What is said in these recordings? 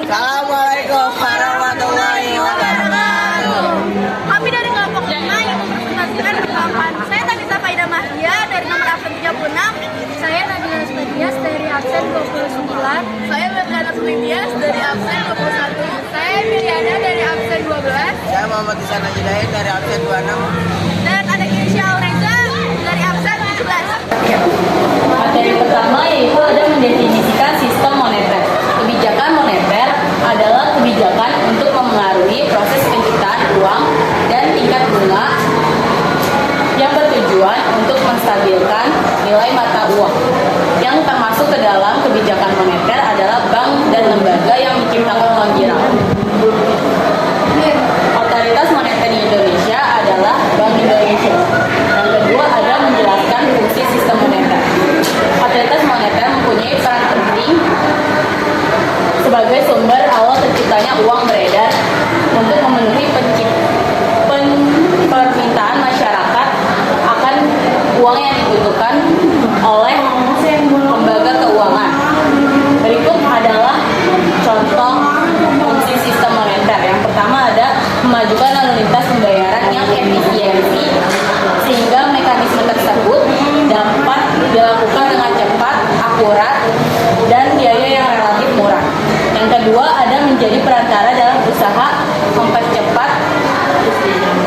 Assalamualaikum warahmatullahi wabarakatuh. Kami dari kelompok 5 yang mempresentasikan perbankan. Saya Tabita Faida Mahdia dari nomor absen 36. Saya Nabila Dias dari absen 29. Saya Berliana Sulindias dari absen 21. Saya Miriana dari absen 12. Saya Muhammad Isana Hidayat dari absen 26. Dan ada Insyal Reza dari absen 17. Materi pertama yaitu ada mendefinisikan sistem moneter. Kebijakan moneter adalah kebijakan untuk memengaruhi proses penciptaan uang dan tingkat bunga yang bertujuan untuk menstabilkan nilai mata uang. Yang termasuk ke dalam kebijakan moneter adalah bank dan lembaga yang menciptakan uang girang. Otoritas moneter di Indonesia adalah Bank Indonesia. Yang kedua ada menjelaskan fungsi sistem moneter. Otoritas moneter mempunyai peran penting sebagai sumber awal terciptanya uang beredar untuk memenuhi permintaan masyarakat akan uang yang dibutuhkan oleh lembaga keuangan. Berikut adalah contoh fungsi sistem moneter. Yang pertama ada memajukan lalu lintas pembayaran yang efisiensi sehingga mekanisme tersebut dapat dilakukan dengan cepat, akurat, dan biaya yang relatif murah. Yang kedua ada menjadi perantara dalam usaha mempercepat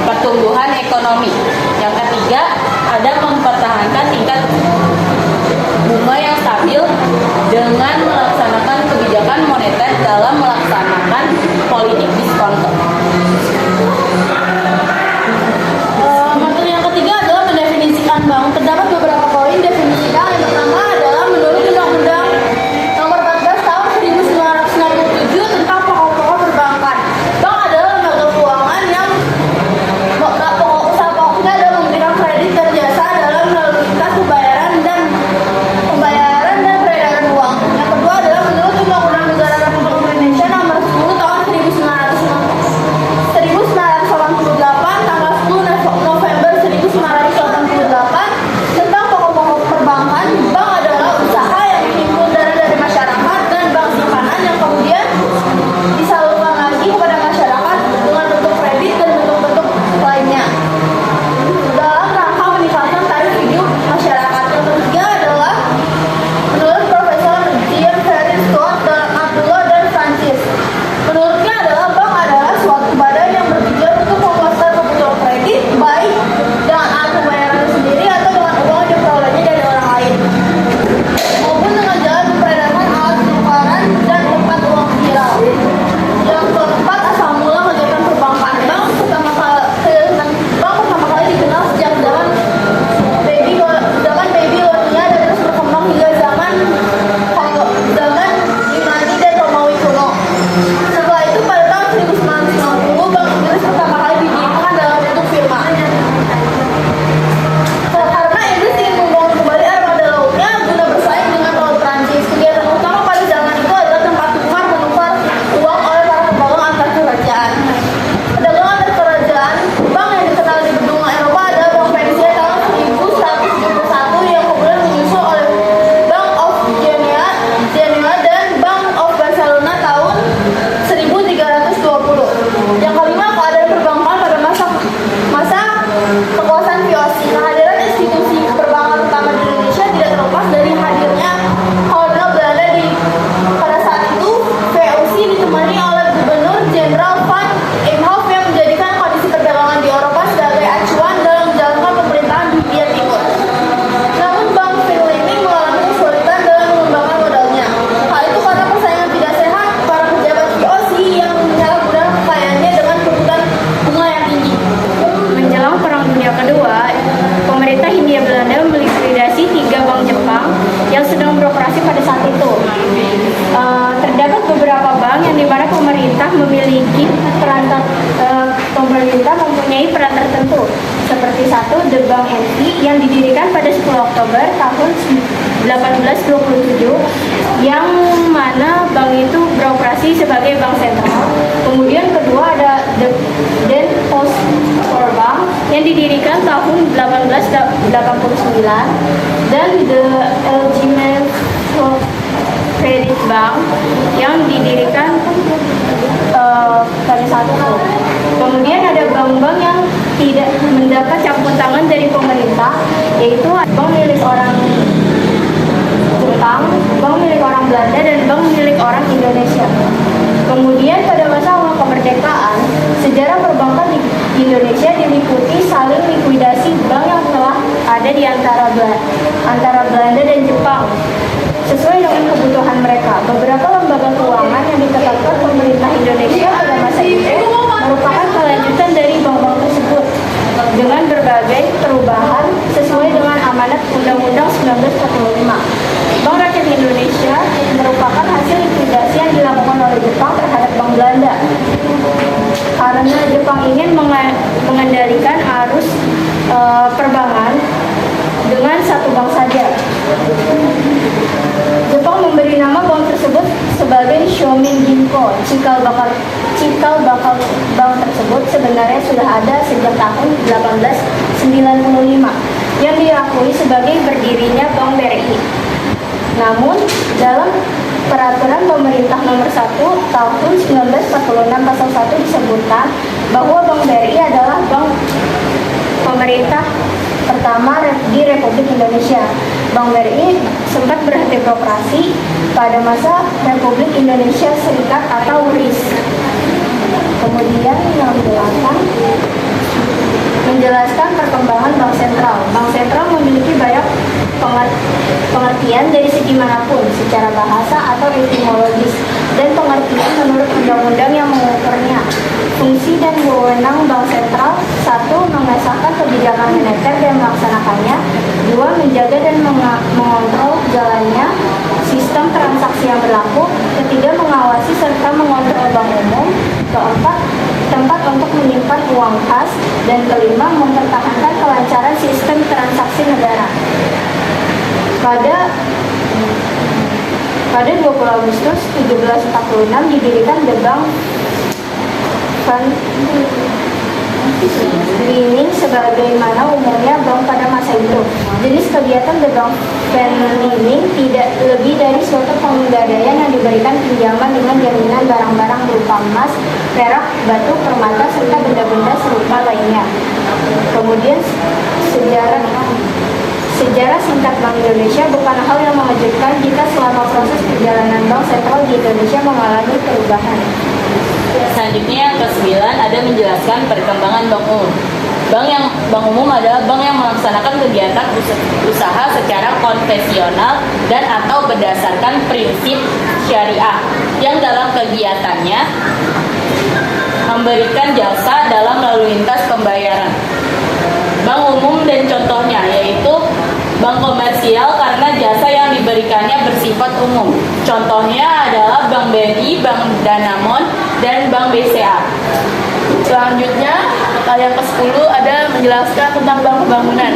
pertumbuhan ekonomi. Yang ketiga ada mempertahankan tingkat bunga yang stabil dengan melaksanakan kebijakan moneter dalam melaksanakan politik diskonto. Materi yang ketiga adalah mendefinisikan bank. Terdapat beberapa poin definisi bank. Yang pertama adalah menurut Undang-Undang Nomor 14 Tahun 1967 tentang pokok-pokok perbankan. Bank adalah lembaga keuangan yang pokok usaha pokoknya adalah memberikan kredit dan jasa dalam lalu lintas pembayaran dan peredaran uang. Yang kedua adalah menurut Undang-Undang Negara Republik Indonesia Nomor 10 Tahun 1988 tanggal 10 November 1988 tentang pokok-pokok perbankan. Bank adalah usaha yang menghimpun dana dari masyarakat dan bank simpanan yang kemudian disalurkan lagi kepada masyarakat dengan bentuk kredit dan bentuk-bentuk lainnya dalam rangka meningkatkan taraf hidup masyarakat. Yang ketiga adalah menurut Profesor Jean Ferris Scott dan Abdullah dan Francis. Menurutnya adalah bank adalah suatu badan yang bertujuan untuk memuaskan kebutuhan kredit baik dengan alat pembayaran sendiri atau dengan uang yang diperolehnya dari orang lain maupun dengan jalan memperedarkan alat penukaran dan tempat uang viral. Yang keempat, asal mula kegiatan perbankan. Bank pertama kali dikenal sejak zaman baby lonia dan terus berkembang hingga zaman Yunani dan Romawi kuno. Setelah itu pada tahun 1990 Bank Inggris pertama kali didirikan dalam bentuk firma. Karena Inggris ingin membangun kembali armada lautnya guna bersaing dengan laut Prancis. Kegiatan utama pada zaman itu adalah tempat menukar uang oleh para pedagang antar kerajaan. Pedagang antar kerajaan, bank yang dikenal di benua Eropa adalah Bank Persia tahun 1171 yang kemudian menyusul oleh Bank of Geneva dan Bank of Barcelona tahun 1320. Yang kelima, keadaan perbankan pada masa kekuasaan VOC. Kehadiran institusi perbankan utama di Indonesia tidak terlepas dari hadirnya kolonial Belanda pada saat itu. VOC ditemani oleh Gubernur Jenderal Van Imhoff yang menjadikan kondisi perdagangan di Eropa sebagai acuan dalam menjalankan pemerintahan di India Timur. Namun Bank Philippines mengalami kesulitan dalam mengembangkan modalnya. Hal itu karena persaingan tidak sehat para pejabat VOC yang menyalahgunakan kekayaannya dengan kebutuhan bunga yang tinggi. Menjelang Perang Dunia Kedua, pemerintah Hindia Belanda melikuidasi 3 bank Jepang yang sedang beroperasi pada saat itu. Terdapat beberapa bank yang dimana pemerintah mempunyai peran tertentu. Seperti satu, The Bank NT yang didirikan pada 10 Oktober tahun 1827, yang mana bank itu beroperasi sebagai bank sentral. Kemudian kedua ada The Den Post Bank yang didirikan tahun 1889 dan The Elgin Credit Bank yang didirikan yaitu bank milik orang Jepang, bank milik orang Belanda, dan bank milik orang Indonesia. Kemudian pada masa awal kemerdekaan, sejarah perbankan di Indonesia diliputi saling likuidasi bank yang telah ada di antara Belanda dan Jepang sesuai dengan kebutuhan mereka. Beberapa lembaga keuangan yang ditetapkan pemerintah Indonesia pada masa itu merupakan kelanjutan dari bank-bank tersebut dengan berbagai perubahan sesuai dengan amanat Undang-Undang 1945. Bank Rakyat Indonesia merupakan hasil likuidasi yang dilakukan oleh Jepang terhadap Bank Belanda. Karena Jepang ingin mengendalikan arus perbankan dengan satu bank saja. Jepang memberi nama bank tersebut sebagai Shomin Ginko. Cikal bakal bank tersebut sebenarnya sudah ada sejak tahun 1895 yang diakui sebagai berdirinya Bank BRI. Namun, dalam Peraturan Pemerintah Nomor 1 Tahun 1946 Pasal 1 disebutkan bahwa Bank BRI adalah bank pemerintah pertama di Republik Indonesia. Bank BRI sempat berhenti beroperasi pada masa Republik Indonesia Serikat atau RIS. Kemudian yang menjelaskan perkembangan bank sentral. Bank sentral memiliki banyak pengertian dari segi manapun, secara bahasa atau etimologis, dan pengertian menurut undang-undang yang mengukurnya. Fungsi dan wewenang bank sentral: 1. Mengesahkan kebijakan moneter dan melaksanakannya. 2. Menjaga dan mengontrol jalannya sistem transaksi yang berlaku. 3. Mengawasi serta mengontrol bank umum. 4. Tempat untuk menyimpan uang kas. Dan 5. Mempertahankan kelancaran sistem transaksi negara. Pada 20 Agustus 1746 didirikan The Bank Van Liening sebagaimana umumnya bank pada masa itu. Jenis kegiatan The Bank Van Liening tidak lebih dari suatu penggadaian yang diberikan pinjaman dengan jaminan barang-barang berupa emas, perak, batu, permata, serta benda-benda serupa lainnya. Kemudian sejarah singkat Bank Indonesia bukan hal yang mengejutkan jika selama proses perjalanan bank sentral di Indonesia mengalami perubahan. Selanjutnya yang ke-9 ada menjelaskan perkembangan bank umum. Bank umum adalah bank yang melaksanakan kegiatan usaha secara konvensional dan atau berdasarkan prinsip syariah yang dalam kegiatannya memberikan jasa dalam lalu lintas pembayaran. Bank umum dan contohnya yaitu bank komersial karena jasa yang diberikannya bersifat umum. Contohnya adalah Bank BNI, Bank Danamon, dan Bank BCA. Selanjutnya, yang ke-10 ada menjelaskan tentang bank pembangunan.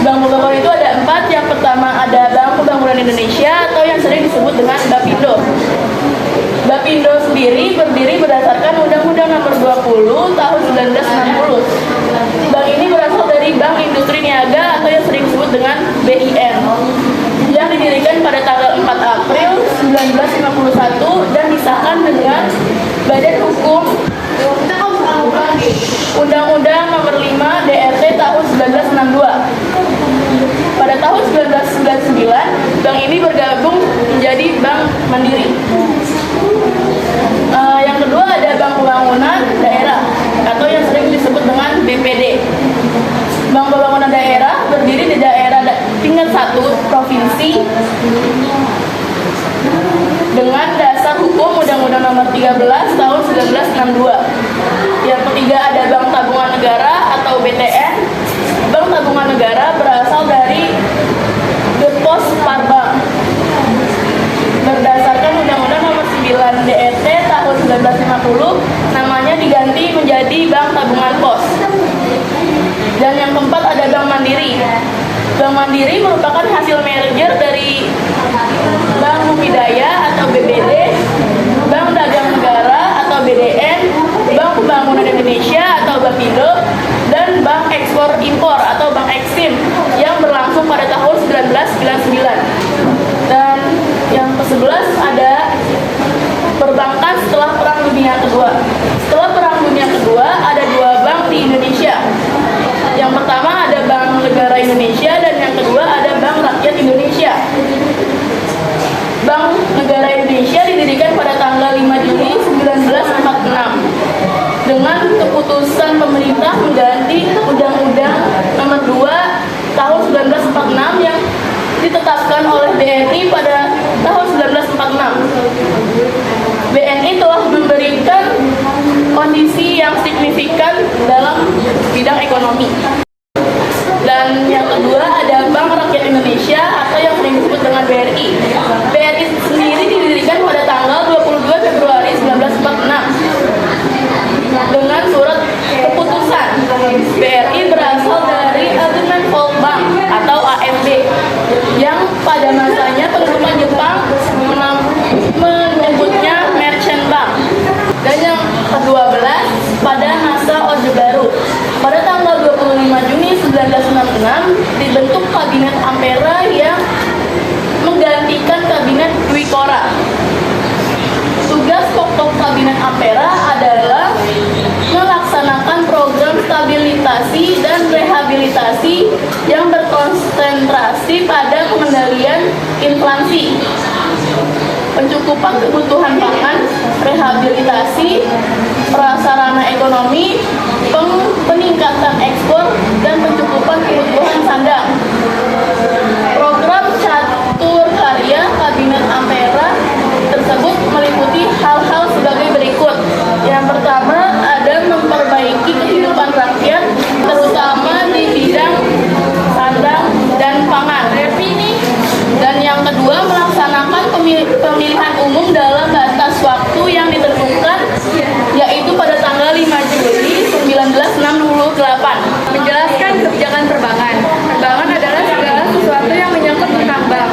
Bank pembangunan itu ada 4. Yang pertama ada Bank Pembangunan Indonesia atau yang sering disebut dengan Bapindo. Bapindo sendiri berdiri berdasarkan Undang-Undang Nomor 20 Tahun 1960. Bank ini berasal dari Bank Industri Niaga atau yang sering disebut dengan BIN, yang didirikan pada tanggal 4 April 1951 dan disahkan dengan Badan Hukum Undang-Undang Nomor 5 DRT tahun 1962. Pada tahun 1999, bank ini bergabung menjadi Bank Mandiri. Yang kedua ada Bank Pembangunan Daerah atau yang sering disebut dengan BPD. Bank Pembangunan Daerah berdiri di daerah tingkat 1 provinsi dengan dasar hukum Undang-Undang Nomor 13 tahun 1962. Yang ketiga ada Bank Tabungan Negara atau BTN. Bank Tabungan Negara berasal dari Depos Parbank. Berdasarkan Undang-Undang Nomor 9 DRT tahun 1950, namanya diganti menjadi Bank Tabungan Pos. Dan yang keempat ada Bank Mandiri. Bank Mandiri merupakan hasil merger dari Bank Bumidaya atau BBD, Bank Dagang Negara atau BDN, Bank Pembangunan Indonesia atau Bapindo, dan Bank Ekspor Impor atau Bank Eksim yang berlangsung pada tahun 1999. Dan yang ke-11 ada perbankan setelah Perang Dunia Kedua. Setelah Perang Dunia Kedua ada 2 bank di Indonesia. Yang pertama ada Bank Negara Indonesia yang signifikan dalam bidang ekonomi. Dan yang kedua ada Bank Rakyat Indonesia atau yang sering disebut dengan BRI. BRI sendiri didirikan pada tanggal 22 Februari 1946 dengan surat keputusan. BRI berasal dari Agreement Folk Bank atau AFB yang pada masanya penduduk Jepang menyebutnya Merchant Bank. Dan yang ke-12 pada masa Orde Baru. Pada tanggal 25 Juni 1966 dibentuk Kabinet Ampera yang menggantikan Kabinet Dwi Korah. Tugas pokok Kabinet Ampera adalah melaksanakan program stabilisasi dan rehabilitasi yang berkonsentrasi pada pengendalian inflasi, pencukupan kebutuhan pangan, rehabilitasi prasarana ekonomi, peningkatan ekspor, dan pencukupan kebutuhan sandang. Program catur karya Kabinet Ampera tersebut meliputi hal-hal sebagai berikut. Yang pertama ada memperbaiki kehidupan rakyat, terutama di bidang sandang dan pangan. Dan yang kedua melaksanakan pemilihan umum dalam batas waktu yang ditentukan, yaitu pada tanggal 5 Juli 1968. Menjelaskan kebijakan perbankan. Perbankan adalah segala sesuatu yang menyangkut tentang bank,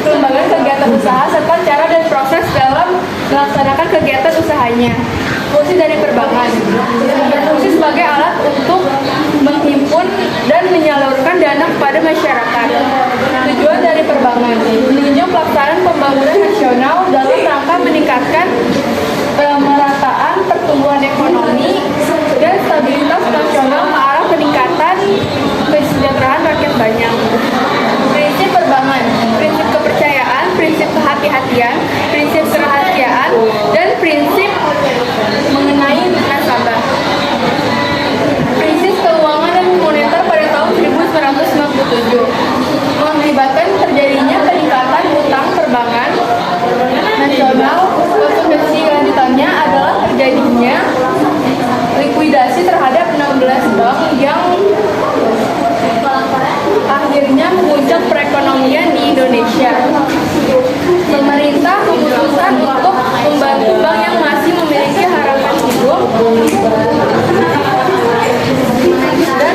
kelembagaan kegiatan usaha, serta cara dan proses dalam melaksanakan kegiatan usahanya. Fungsi dari perbankan berfungsi sebagai alat untuk menghimpun dan menyalurkan dana kepada masyarakat. Tujuan dari perbankan meninjau pelaksanaan pembangunan nasional dalam rangka meningkatkan pemerataan pertumbuhan ekonomi dan stabilitas nasional ke arah peningkatan kesejahteraan rakyat banyak. Prinsip perbankan, prinsip kepercayaan, prinsip kehati-hatian, prinsip kerahasiaan, dan prinsip mengenai nasabah. Prinsip keuangan dan moneter pada tahun 1997 mengakibatkan terjadinya peningkatan utang perbankan nasional. Konsekuensi lanjutannya adalah terjadinya likuidasi terhadap 16 bank yang akhirnya memuncak perekonomian di Indonesia. Pemerintah memutuskan untuk membantu bank yang masih memiliki harapan hidup dan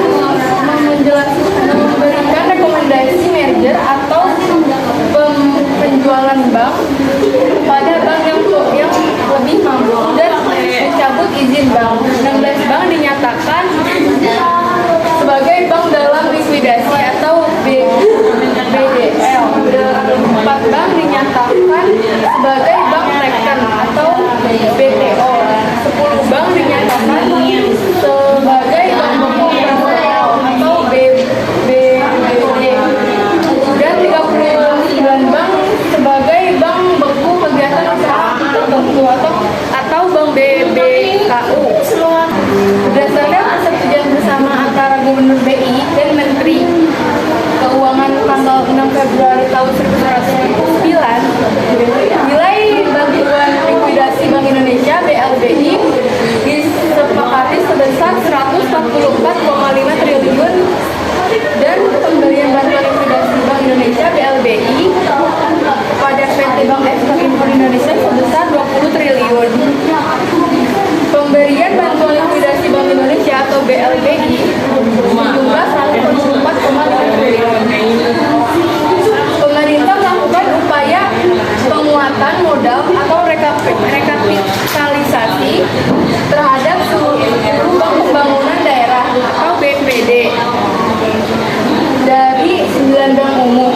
memberikan rekomendasi merger atau penjualan bank pada bank yang lebih mampu dan mencabut izin bank. 16 bank dinyatakan sebagai bank dalam likuidasi atau BDL. 4 bank dinyatakan sebagai bank teken atau BTO. 10 bank dinyatakan sebagai bank operasional atau BBD. Dan 39 bank sebagai bank beku kegiatan usaha tertentu atau bank BBKU. Berdasarkan persetujuan bersama antara Gubernur BI dan Menteri Keuangan tanggal 6 Februari tahun 1999, nilai bantuan likuidasi Bank Indonesia BLBI disepakati sebesar 144,5 triliun dan pemberian bantuan likuidasi Bank Indonesia BLBI kepada PT Bank Ekspor Impor Indonesia sebesar 20 triliun. Pemberian bantuan likuidasi Bank Indonesia atau BLBI berjumlah 144,5 triliun. Pemerintah melakukan upaya penguatan modal atau rekapitalisasi terhadap seluruh bank pembangunan daerah atau BPD dari 9 bank umum.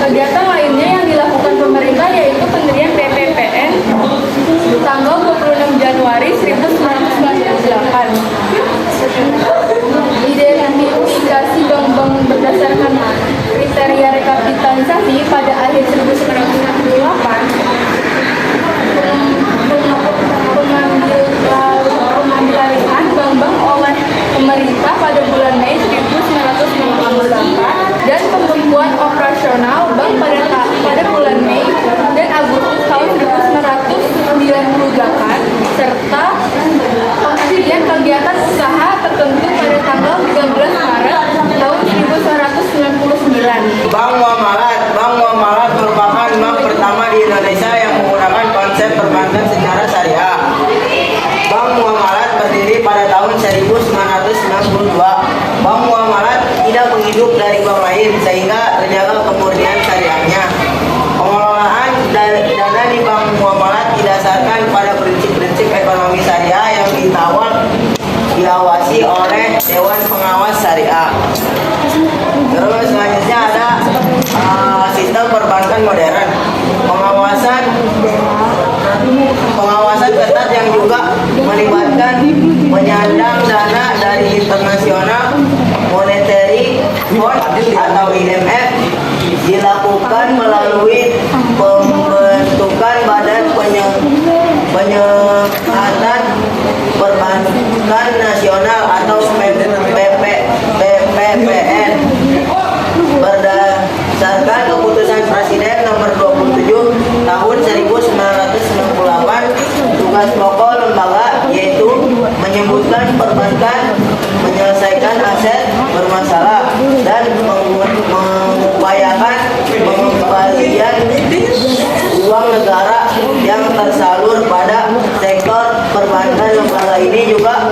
Kegiatan lainnya yang dilakukan pemerintah yaitu pendirian BPPN tanggal 26 Januari 1998. Identifikasi bank-bank berdasarkan kriteria rekapitalisasi pada akhir 1998. Pengambilan bank-bank oleh pemerintah pada bulan Mei 1998 dan pembekuan operasional bank pada bulan Mei dan Agustus tahun 1998 serta pemberian Bank Muamalat merupakan bank pertama di Indonesia yang menggunakan konsep perbankan secara syariah. Bank Muamalat berdiri pada tahun 1992. Bank Muamalat tidak menghidup dari bank lain sehingga terjaga kemurnian syariahnya. Pengelolaan dana di Bank Muamalat didasarkan pada prinsip-prinsip ekonomi syariah yang diawasi oleh Dewan Pengawas Syariah. Terus selanjutnya ada sistem perbankan modern. Pengawasan ketat yang juga melibatkan penyandang dana dari International Monetary Fund atau IMF dilakukan melalui pembentukan Badan Penyuluhan Perbankan Nasional atau BPPN berdasarkan keputusan Presiden nomor 27 tahun 1998. Tugas pokok lembaga yaitu menyebutkan perbankan menyelesaikan aset bermasalah dan mengupayakan pengembalian uang negara yang tersalur pada sektor perbankan. Lembaga ini juga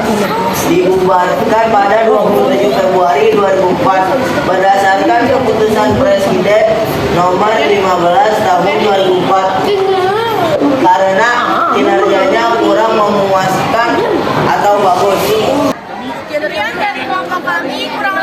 dibubarkan pada 27 Februari 2004 berdasarkan keputusan Presiden nomor 15 tahun 2004 karena kinerjanya kurang memuaskan atau bagus. Sekian dari kelompok kami, kurang